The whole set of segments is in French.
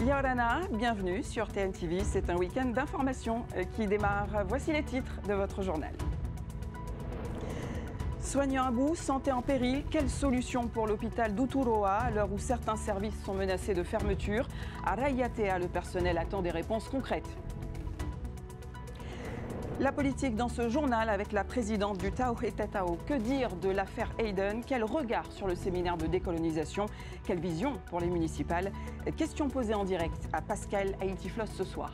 Yaorana, bienvenue sur TNTV. C'est un week-end d'information qui démarre. Voici les titres de votre journal. Soignants à bout, santé en péril, quelle solution pour l'hôpital d'Uturoa à l'heure où certains services sont menacés de fermeture? À Rayatea, le personnel attend des réponses concrètes. La politique dans ce journal avec la présidente du Tao et Tatao. Que dire de l'affaire Hayden? Quel regard sur le séminaire de décolonisation? Quelle vision pour les municipales? Question posée en direct à Pascal Haïti-Floss ce soir.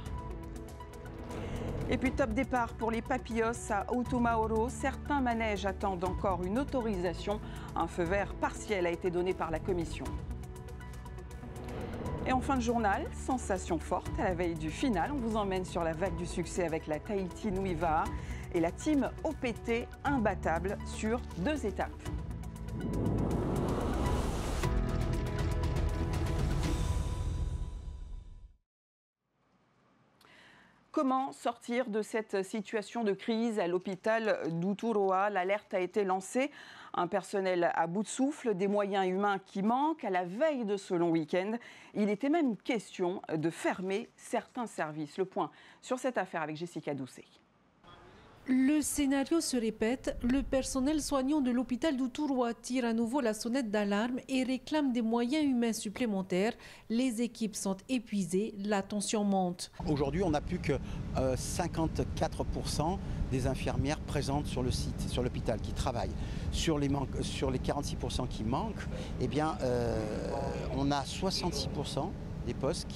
Et puis top départ pour les papillos à Outumaoro. Certains manèges attendent encore une autorisation. Un feu vert partiel a été donné par la commission. Et en fin de journal, sensation forte à la veille du final. On vous emmène sur la vague du succès avec la Tahiti Nuiva et la team OPT imbattable sur 2 étapes. Comment sortir de cette situation de crise à l'hôpital d'Uturoa? L'alerte a été lancée. Un personnel à bout de souffle, des moyens humains qui manquent. À la veille de ce long week-end, il était même question de fermer certains services. Le point sur cette affaire avec Jessica Doucet. Le scénario se répète, le personnel soignant de l'hôpital d'Uturoa tire à nouveau la sonnette d'alarme et réclame des moyens humains supplémentaires. Les équipes sont épuisées, la tension monte. Aujourd'hui, on n'a plus que 54% des infirmières présentes sur le site, sur l'hôpital, qui travaillent. Sur les 46% qui manquent, eh bien, on a 66% des postes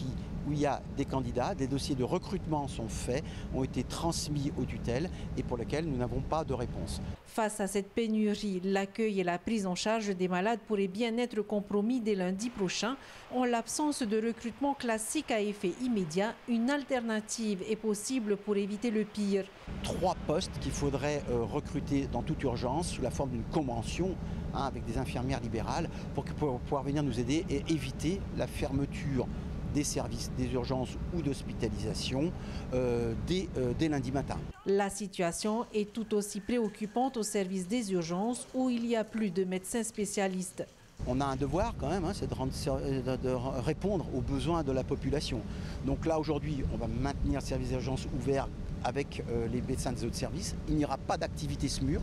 où il y a des candidats, des dossiers de recrutement sont faits, ont été transmis aux tutelles et pour lesquels nous n'avons pas de réponse. Face à cette pénurie, l'accueil et la prise en charge des malades pourraient bien être compromis dès lundi prochain. En l'absence de recrutement classique à effet immédiat, une alternative est possible pour éviter le pire. 3 postes qu'il faudrait recruter dans toute urgence sous la forme d'une convention avec des infirmières libérales pour pouvoir venir nous aider et éviter la fermeture des services des urgences ou d'hospitalisation dès lundi matin. La situation est tout aussi préoccupante au service des urgences où il y a plus de médecins spécialistes. On a un devoir quand même, c'est de répondre aux besoins de la population. Donc là aujourd'hui, on va maintenir le service d'urgence ouvert avec les médecins des autres services. Il n'y aura pas d'activité SMUR.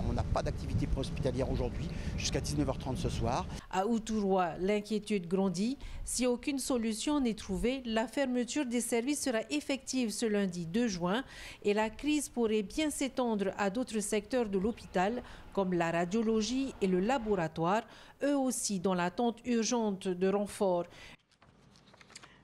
On n'a pas d'activité hospitalière aujourd'hui jusqu'à 19h30 ce soir. À Uturoa, l'inquiétude grandit. Si aucune solution n'est trouvée, la fermeture des services sera effective ce lundi 2 juin et la crise pourrait bien s'étendre à d'autres secteurs de l'hôpital comme la radiologie et le laboratoire, eux aussi dans l'attente urgente de renforts.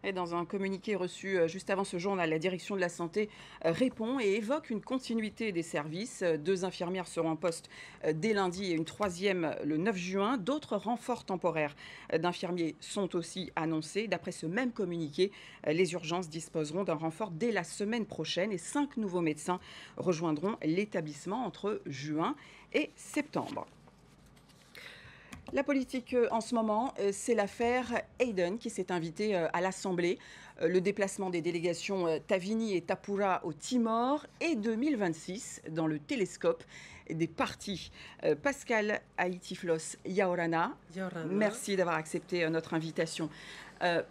Et dans un communiqué reçu juste avant ce journal, la direction de la santé répond et évoque une continuité des services. 2 infirmières seront en poste dès lundi et une 3e le 9 juin. D'autres renforts temporaires d'infirmiers sont aussi annoncés. D'après ce même communiqué, les urgences disposeront d'un renfort dès la semaine prochaine et 5 nouveaux médecins rejoindront l'établissement entre juin et septembre. La politique en ce moment, c'est l'affaire Hayden qui s'est invitée à l'Assemblée. Le déplacement des délégations Tavini et Tapura au Timor et 2026 dans le télescope des partis. Pascal Haïti-Floss, Yaorana, merci d'avoir accepté notre invitation.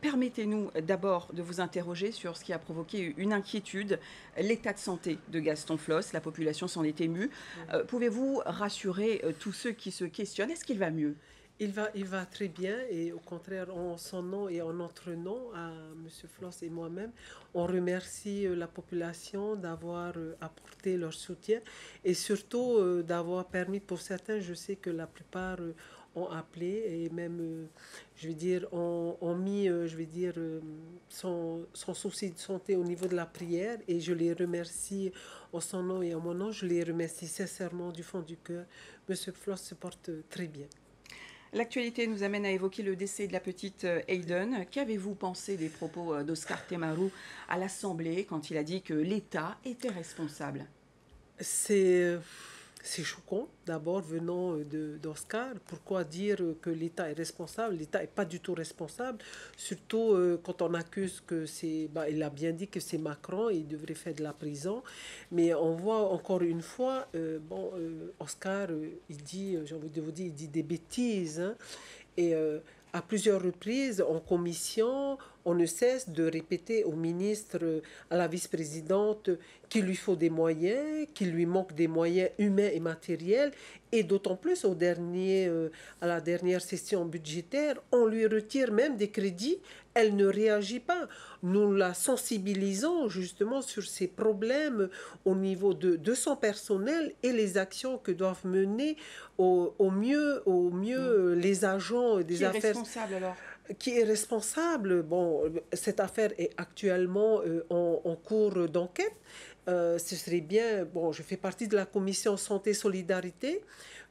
Permettez-nous d'abord de vous interroger sur ce qui a provoqué une inquiétude, l'état de santé de Gaston Floss. La population s'en est émue. Pouvez-vous rassurer tous ceux qui se questionnent? Est-ce qu'il va mieux? Il va très bien et au contraire, en son nom et en notre nom, à M. Floss et moi-même, on remercie la population d'avoir apporté leur soutien et surtout d'avoir permis pour certains, je sais que la plupart ont appelé et même, ont mis, son souci de santé au niveau de la prière et je les remercie en son nom et en mon nom, je les remercie sincèrement du fond du cœur. M. Floss se porte très bien. L'actualité nous amène à évoquer le décès de la petite Hayden. Qu'avez-vous pensé des propos d'Oscar Temaru à l'Assemblée quand il a dit que l'État était responsable? C'est choquant, d'abord, venant d'Oscar. Pourquoi dire que l'État est responsable? L'État n'est pas du tout responsable, surtout quand on accuse que c'est... il a bien dit que c'est Macron, il devrait faire de la prison. Mais on voit encore une fois, Oscar, il dit, j'ai envie de vous dire, il dit des bêtises. Hein, et à plusieurs reprises en commission, on ne cesse de répéter au ministre, à la vice-présidente, qu'il lui faut des moyens, qu'il lui manque des moyens humains et matériels, et d'autant plus à la dernière session budgétaire, on lui retire même des crédits, elle ne réagit pas. Nous la sensibilisons justement sur ces problèmes au niveau de son personnel et les actions que doivent mener au mieux les agents des affaires. Qui est responsable alors? Qui est responsable? Bon, cette affaire est actuellement en cours d'enquête. Ce serait bien, bon, je fais partie de la commission santé-solidarité.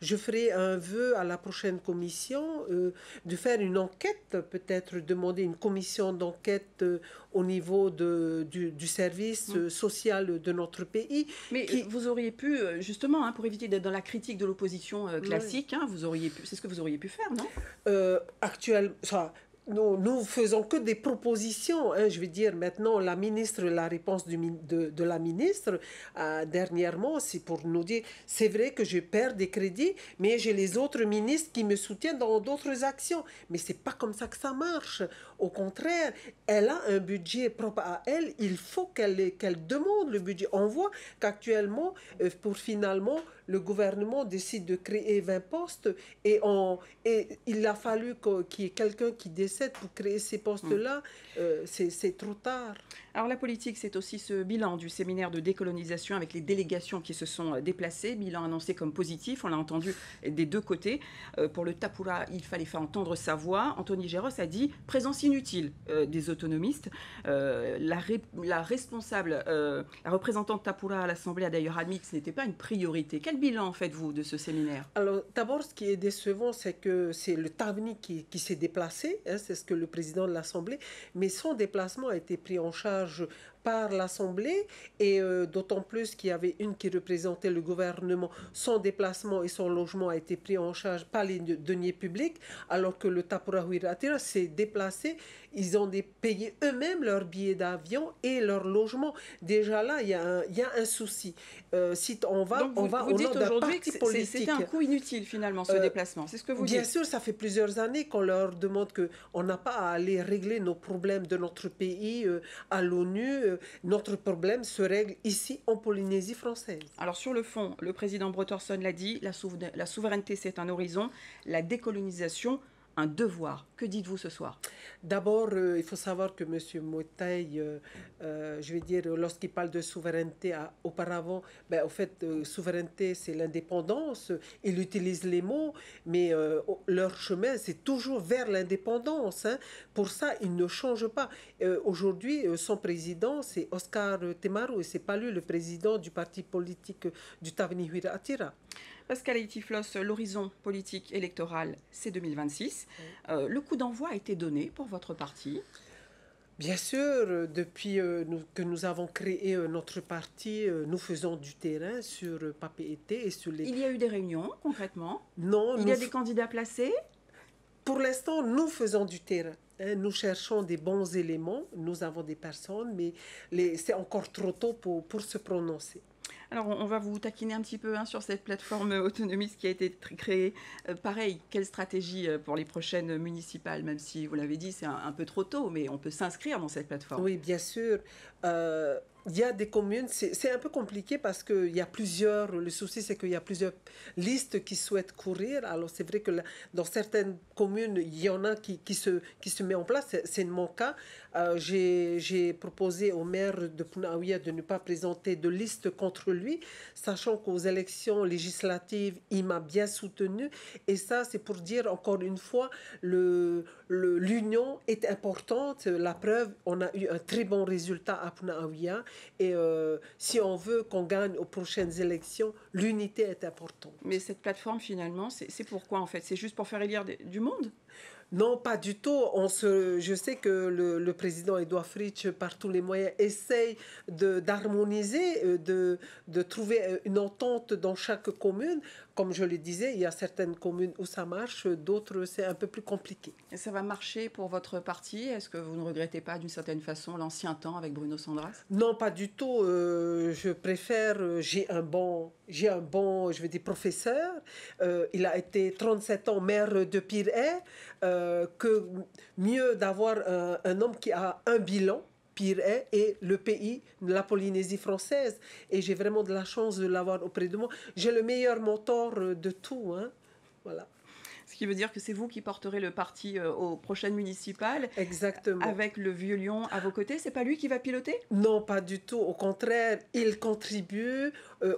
Je ferai un vœu à la prochaine commission de faire une enquête, peut-être demander une commission d'enquête au niveau du service social de notre pays. Mais vous auriez pu, justement, hein, pour éviter d'être dans la critique de l'opposition classique, hein, vous auriez pu, c'est ce que vous auriez pu faire, non? Actuellement, nous faisons que des propositions. Hein, je veux dire, maintenant, la ministre, la réponse de la ministre, dernièrement, c'est pour nous dire, c'est vrai que je perds des crédits, mais j'ai les autres ministres qui me soutiennent dans d'autres actions. Mais c'est pas comme ça que ça marche. Au contraire, elle a un budget propre à elle. Il faut qu'elle demande le budget. On voit qu'actuellement, pour finalement, le gouvernement décide de créer 20 postes et il a fallu qu'il y ait quelqu'un qui décède pour créer ces postes-là. C'est trop tard. Alors la politique, c'est aussi ce bilan du séminaire de décolonisation avec les délégations qui se sont déplacées. Bilan annoncé comme positif, on l'a entendu des deux côtés. Pour le Tapura, il fallait faire entendre sa voix. Anthony Géros a dit présence inutile des autonomistes. La représentante Tapura à l'Assemblée a d'ailleurs admis que ce n'était pas une priorité. Quel bilan faites-vous de ce séminaire? Alors d'abord, ce qui est décevant, c'est que c'est le Tavni qui s'est déplacé. Hein, c'est ce que le président de l'Assemblée. Mais son déplacement a été pris en charge par l'Assemblée et d'autant plus qu'il y avait une qui représentait le gouvernement. Son déplacement et son logement a été pris en charge par les deniers publics, alors que le Tapura Huiratira s'est déplacé. Ils ont payé eux-mêmes leurs billets d'avion et leur logement. Déjà là, il y a un souci. Si on va, donc vous dites aujourd'hui que c'était un coût inutile finalement ce déplacement. C'est ce que vous dites. Bien sûr, ça fait plusieurs années qu'on leur demande qu'on n'a pas à aller régler nos problèmes de notre pays à l'ONU. Notre problème se règle ici en Polynésie française. Alors sur le fond, le président Brotherson l'a dit, la souveraineté c'est un horizon, la décolonisation un devoir. Que dites-vous ce soir? D'abord, il faut savoir que M. Motaï, je vais dire, lorsqu'il parle de souveraineté auparavant, au fait, souveraineté, c'est l'indépendance. Il utilise les mots, mais leur chemin, c'est toujours vers l'indépendance. Hein. Pour ça, il ne change pas. Aujourd'hui, son président, c'est Oscar Temaru, et ce n'est pas lui le président du parti politique du Tavni Huiratira. Pascal Haïti-Floss, l'horizon politique électoral, c'est 2026. Le coup d'envoi a été donné pour votre parti? Bien sûr, depuis que nous avons créé notre parti, nous faisons du terrain sur Papeete et sur les... Il y a eu des réunions, concrètement? Non. Il y a des candidats placés? Pour l'instant, nous faisons du terrain. Nous cherchons des bons éléments, nous avons des personnes, mais c'est encore trop tôt pour se prononcer. Alors, on va vous taquiner un petit peu sur cette plateforme autonomiste qui a été créée. Pareil, quelle stratégie pour les prochaines municipales? Même si, vous l'avez dit, c'est un peu trop tôt, mais on peut s'inscrire dans cette plateforme. Oui, bien sûr. Il y a des communes, c'est un peu compliqué parce qu'il y a plusieurs, le souci c'est qu'il y a plusieurs listes qui souhaitent courir. Alors c'est vrai que dans certaines communes, il y en a qui se met en place, c'est mon cas. J'ai proposé au maire de Punaouia de ne pas présenter de liste contre lui, sachant qu'aux élections législatives, il m'a bien soutenu. Et ça, c'est pour dire encore une fois, l'union est importante. La preuve, on a eu un très bon résultat à Punaouia. Et si on veut qu'on gagne aux prochaines élections, l'unité est importante. Mais cette plateforme, finalement, c'est pourquoi en fait? C'est juste pour faire élire du monde? Non, pas du tout. Je sais que le président Edouard Fritsch, par tous les moyens, essaye d'harmoniser, de trouver une entente dans chaque commune. Comme je le disais, il y a certaines communes où ça marche, d'autres c'est un peu plus compliqué. Et ça va marcher pour votre parti? Est-ce que vous ne regrettez pas d'une certaine façon l'ancien temps avec Bruno Sandras? Non, pas du tout. Je préfère, j'ai un bon J'ai un bon, je veux dire, professeur. Il a été 37 ans maire de Pirée. Que mieux d'avoir un homme qui a un bilan, Pirée, et le pays, la Polynésie française. Et j'ai vraiment de la chance de l'avoir auprès de moi. J'ai le meilleur mentor de tout, hein. Voilà. Ce qui veut dire que c'est vous qui porterez le parti aux prochaines municipales. Exactement. Avec le vieux lion à vos côtés. C'est pas lui qui va piloter? Non, pas du tout. Au contraire, il contribue,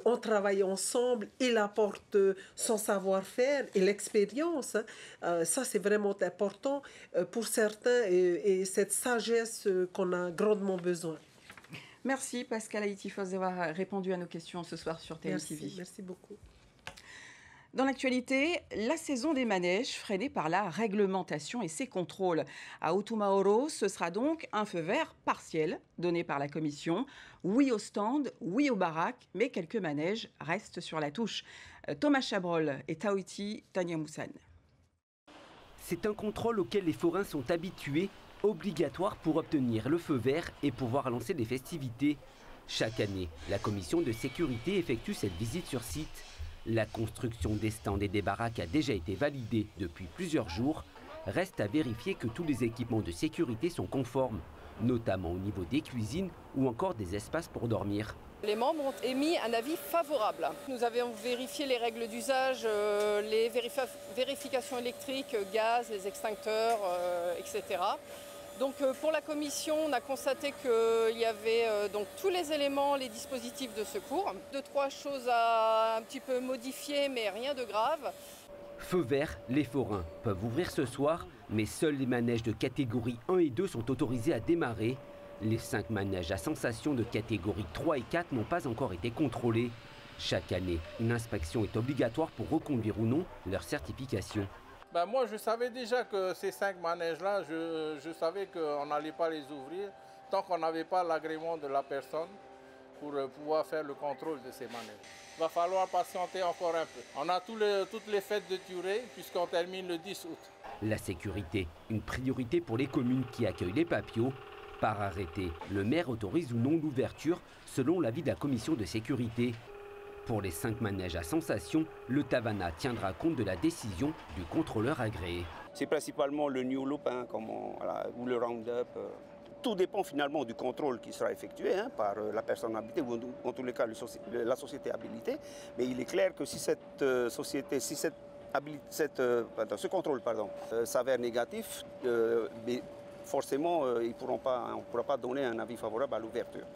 on travaille ensemble, il apporte son savoir-faire et l'expérience. Ça, c'est vraiment important pour certains et cette sagesse qu'on a grandement besoin. Merci Pascal Haïti-Fos d'avoir répondu à nos questions ce soir sur TMTV. Merci beaucoup. Dans l'actualité, la saison des manèges freinée par la réglementation et ses contrôles. À Otumaoro, ce sera donc un feu vert partiel donné par la commission. Oui au stand, oui aux baraques, mais quelques manèges restent sur la touche. Thomas Chabrol et Taouiti Tanyamoussane. C'est un contrôle auquel les forains sont habitués, obligatoire pour obtenir le feu vert et pouvoir lancer les festivités. Chaque année, la commission de sécurité effectue cette visite sur site. La construction des stands et des baraques a déjà été validée depuis plusieurs jours. Reste à vérifier que tous les équipements de sécurité sont conformes, notamment au niveau des cuisines ou encore des espaces pour dormir. Les membres ont émis un avis favorable. Nous avons vérifié les règles d'usage, les vérifications électriques, gaz, les extincteurs, etc. Donc pour la commission, on a constaté qu'il y avait donc tous les éléments, les dispositifs de secours. 2-3 choses à un petit peu modifier, mais rien de grave. Feu vert, les forains peuvent ouvrir ce soir, mais seuls les manèges de catégorie 1 et 2 sont autorisés à démarrer. Les 5 manèges à sensation de catégorie 3 et 4 n'ont pas encore été contrôlés. Chaque année, une inspection est obligatoire pour reconduire ou non leur certification. Moi, je savais déjà que ces 5 manèges-là, je savais qu'on n'allait pas les ouvrir tant qu'on n'avait pas l'agrément de la personne pour pouvoir faire le contrôle de ces manèges. Il va falloir patienter encore un peu. On a toutes les fêtes de Turé puisqu'on termine le 10 août. La sécurité, une priorité pour les communes qui accueillent les papios. Par arrêté, le maire autorise ou non l'ouverture selon l'avis de la commission de sécurité. Pour les 5 manèges à sensation, le Tavana tiendra compte de la décision du contrôleur agréé. C'est principalement le New Loop ou le Roundup. Tout dépend finalement du contrôle qui sera effectué par la personne habilitée ou en tous les cas la société habilitée. Mais il est clair que si ce contrôle s'avère négatif, forcément on ne pourra pas donner un avis favorable à l'ouverture.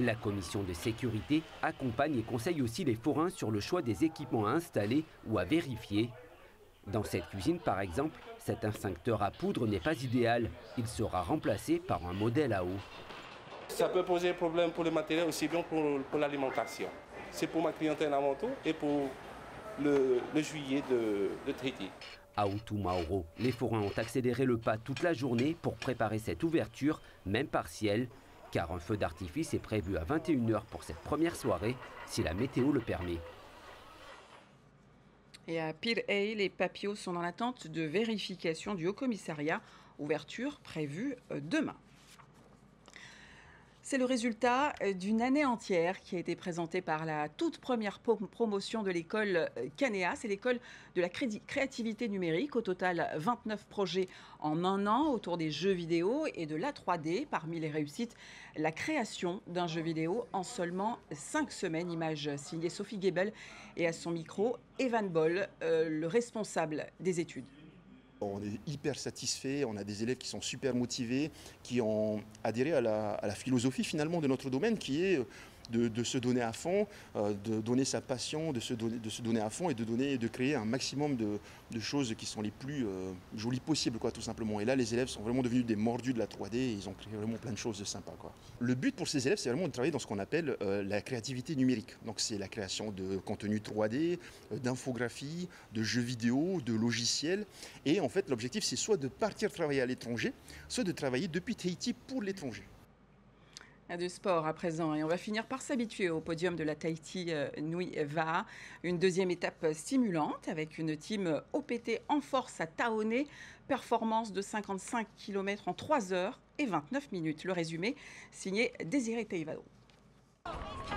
La commission de sécurité accompagne et conseille aussi les forains sur le choix des équipements à installer ou à vérifier. Dans cette cuisine, par exemple, cet extincteur à poudre n'est pas idéal. Il sera remplacé par un modèle à eau. Ça peut poser problème pour le matériel, aussi bien pour l'alimentation. C'est pour ma clientèle avant tout et pour le juillet de Tahiti. À Otumaoro, les forains ont accéléré le pas toute la journée pour préparer cette ouverture, même partielle, car un feu d'artifice est prévu à 21 h pour cette première soirée, si la météo le permet. Et à Pirée, les papios sont dans l'attente de vérification du Haut-Commissariat. Ouverture prévue demain. C'est le résultat d'une année entière qui a été présentée par la toute première promotion de l'école Canéa. C'est l'école de la créativité numérique. Au total, 29 projets en un an autour des jeux vidéo et de la 3D. Parmi les réussites, la création d'un jeu vidéo en seulement 5 semaines. Image signée Sophie Gebel et à son micro, Evan Boll, le responsable des études. On est hyper satisfait, on a des élèves qui sont super motivés, qui ont adhéré à la philosophie finalement de notre domaine qui est de se donner à fond, de donner sa passion, de se donner à fond et de créer un maximum de choses qui sont les plus jolies possibles, tout simplement. Et là, les élèves sont vraiment devenus des mordus de la 3D et ils ont créé vraiment plein de choses de sympas, quoi. Le but pour ces élèves, c'est vraiment de travailler dans ce qu'on appelle la créativité numérique. Donc c'est la création de contenu 3D, d'infographies, de jeux vidéo, de logiciels. Et en fait, l'objectif, c'est soit de partir travailler à l'étranger, soit de travailler depuis Tahiti pour l'étranger. De sport à présent et on va finir par s'habituer au podium de la Tahiti Nui Va'a. Une deuxième étape stimulante avec une team OPT en force à Taoné. Performance de 55 km en 3 h et 29 minutes. Le résumé signé Désiré Teivado.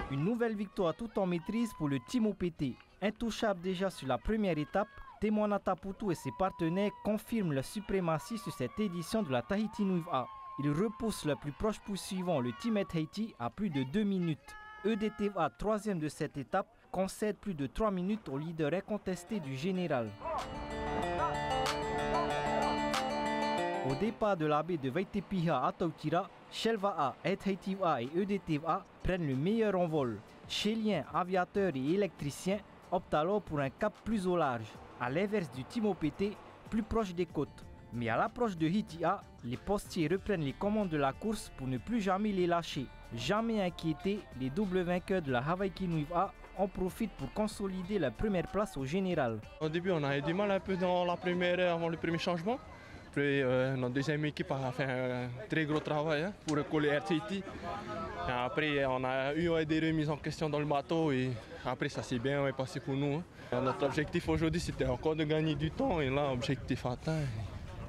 Une nouvelle victoire tout en maîtrise pour le Team OPT. Intouchable déjà sur la première étape, Temoana Taputu et ses partenaires confirment leur suprématie sur cette édition de la Tahiti Nuiv A. Ils repoussent le plus proche poursuivant, le Team Tahiti, à plus de 2 minutes. EDTVA, troisième de cette étape, concède plus de 3 minutes au leader incontesté du général. Au départ de la baie de Vaitepiha à Tautira, Shelva A, Tahiti-A et EDTVA prennent le meilleur envol. Chiliens, aviateurs et électriciens optent alors pour un cap plus au large, à l'inverse du Team OPT, plus proche des côtes. Mais à l'approche de Hitia, les postiers reprennent les commandes de la course pour ne plus jamais les lâcher. Jamais inquiétés, les doubles vainqueurs de la Hawaii Nuiv A en profitent pour consolider la première place au général. Au début, on a eu du mal un peu dans la première heure avant le premier changement. Puis notre deuxième équipe a fait un très gros travail pour recoller RTT. Après, on a eu des remises en question dans le bateau et après, ça s'est bien passé pour nous. Notre objectif aujourd'hui, c'était encore de gagner du temps et là, objectif atteint.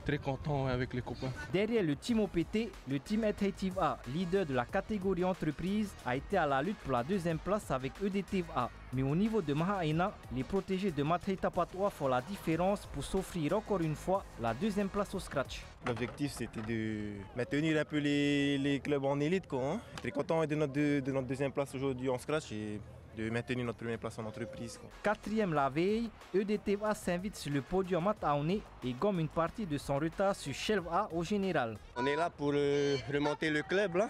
Très content avec les copains. Derrière le Team OPT, le Team EDTVA, leader de la catégorie entreprise, a été à la lutte pour la deuxième place avec EDTVA. Mais au niveau de Mahaena, les protégés de Mathei Tapatoa font la différence pour s'offrir encore une fois la deuxième place au scratch. L'objectif, c'était de maintenir un peu les clubs en élite, quoi, hein. Très content de notre deuxième place aujourd'hui en scratch et de maintenir notre première place en entreprise, quoi. Quatrième la veille, EDTVA s'invite sur le podium à Taoné et gomme une partie de son retard sur Shelva au général. On est là pour remonter le club là.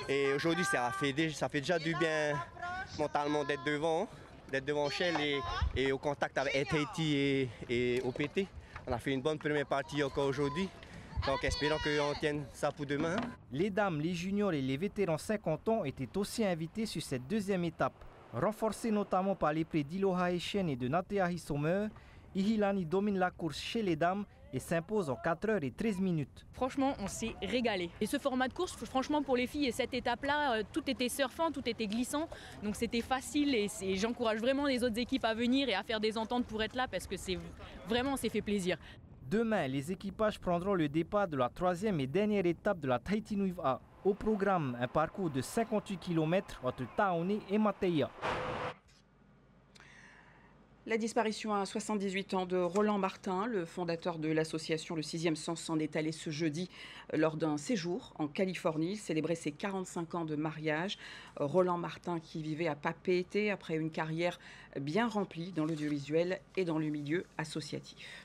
Et aujourd'hui ça fait déjà du bien mentalement d'être devant Shell et au contact avec Tahiti et OPT. On a fait une bonne première partie encore aujourd'hui. Donc espérons qu'on tienne ça pour demain. Les dames, les juniors et les vétérans 50 ans étaient aussi invités sur cette deuxième étape. Renforcés notamment par les prix d'Iloha Echen et de Nateahi Sommer, Ihilani domine la course chez les dames et s'impose en 4h13. Franchement, on s'est régalé. Et ce format de course, franchement, pour les filles, et cette étape-là, tout était surfant, tout était glissant. Donc c'était facile et j'encourage vraiment les autres équipes à venir et à faire des ententes pour être là parce que on s'est fait plaisir. Demain, les équipages prendront le départ de la troisième et dernière étape de la Tahiti Nuiv A. Au programme, un parcours de 58 km entre Taoné et Mateia. La disparition à 78 ans de Roland Martin, le fondateur de l'association Le Sixième Sens, s'en est allé ce jeudi lors d'un séjour en Californie. Il célébrait ses 45 ans de mariage. Roland Martin qui vivait à Papeete après une carrière bien remplie dans l'audiovisuel et dans le milieu associatif.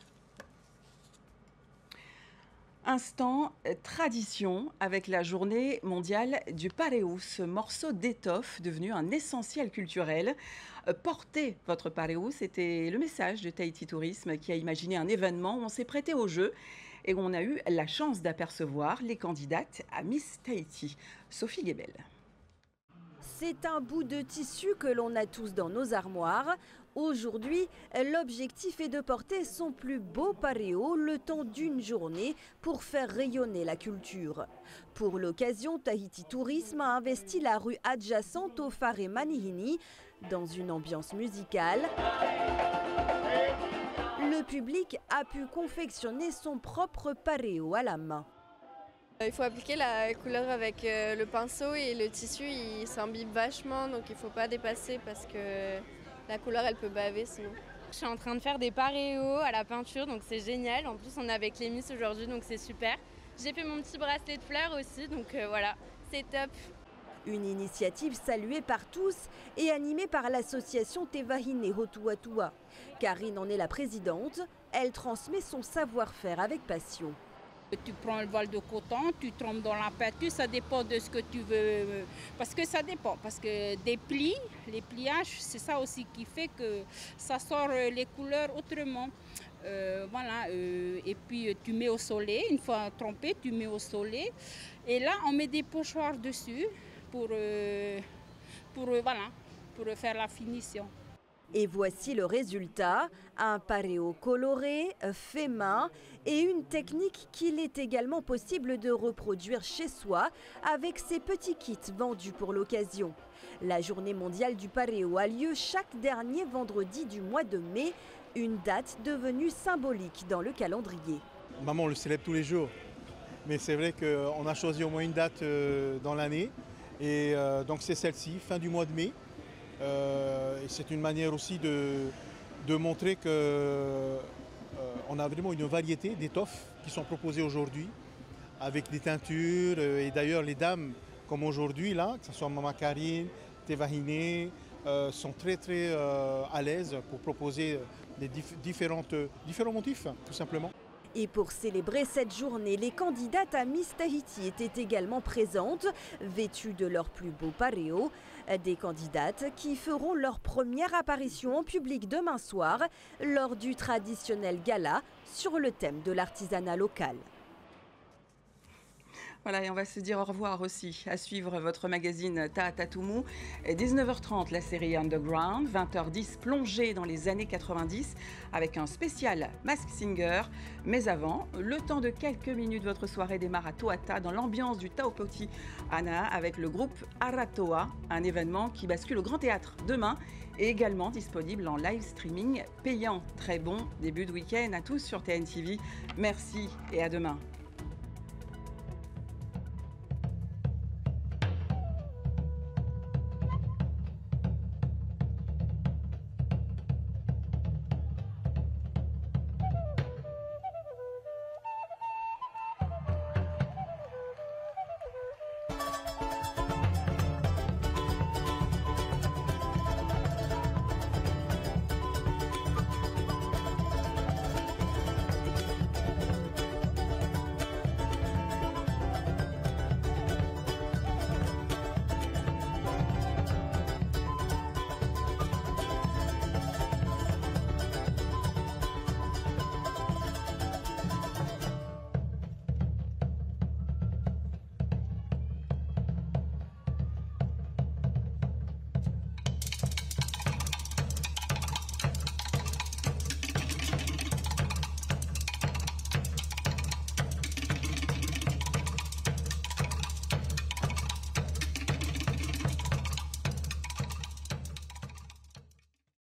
Instant tradition avec la journée mondiale du pareus, ce morceau d'étoffe devenu un essentiel culturel. Portez votre pareus, c'était le message de Tahiti Tourisme qui a imaginé un événement où on s'est prêté au jeu et où on a eu la chance d'apercevoir les candidates à Miss Tahiti. Sophie Guébel. C'est un bout de tissu que l'on a tous dans nos armoires. Aujourd'hui, l'objectif est de porter son plus beau pareo le temps d'une journée pour faire rayonner la culture. Pour l'occasion, Tahiti Tourisme a investi la rue adjacente au phare Manihini dans une ambiance musicale. Le public a pu confectionner son propre pareo à la main. Il faut appliquer la couleur avec le pinceau et le tissu, il s'imbibe vachement, donc il ne faut pas dépasser parce que la couleur elle peut baver sinon. Je suis en train de faire des pareos à la peinture, donc c'est génial. En plus on est avec les Miss aujourd'hui, donc c'est super. J'ai fait mon petit bracelet de fleurs aussi, donc voilà, c'est top. Une initiative saluée par tous et animée par l'association Tevahine Hotuatua. Karine en est la présidente, elle transmet son savoir-faire avec passion. Tu prends le voile de coton, tu trempes dans la peinture, ça dépend de ce que tu veux. Parce que ça dépend, parce que des plis, les pliages, c'est ça aussi qui fait que ça sort les couleurs autrement. Voilà, et puis tu mets au soleil, une fois trempé, tu mets au soleil. Et là, on met des pochoirs dessus pour faire la finition. Et voici le résultat, un pareo coloré, fait main et une technique qu'il est également possible de reproduire chez soi avec ces petits kits vendus pour l'occasion. La journée mondiale du pareo a lieu chaque dernier vendredi du mois de mai, une date devenue symbolique dans le calendrier. Maman, on le célèbre tous les jours, mais c'est vrai qu'on a choisi au moins une date dans l'année Et donc c'est celle-ci, fin du mois de mai. Et c'est une manière aussi de montrer que on a vraiment une variété d'étoffes qui sont proposées aujourd'hui avec des teintures. Et d'ailleurs les dames, comme aujourd'hui là, que ce soit Mama Karine, Tevahine, sont très à l'aise pour proposer des différents motifs, tout simplement. Et pour célébrer cette journée, les candidates à Miss Tahiti étaient également présentes, vêtues de leur plus beau pareo. Des candidates qui feront leur première apparition en public demain soir lors du traditionnel gala sur le thème de l'artisanat local. Voilà, et on va se dire au revoir aussi. À suivre votre magazine Taatatumu. 19h30, la série Underground. 20h10, plongée dans les années 90 avec un spécial Mask Singer. Mais avant, le temps de quelques minutes, votre soirée démarre à Toata dans l'ambiance du Taopoti Ana avec le groupe Aratoa, un événement qui bascule au Grand Théâtre demain et également disponible en live streaming payant. Très bon début de week-end à tous sur TNTV. Merci et à demain.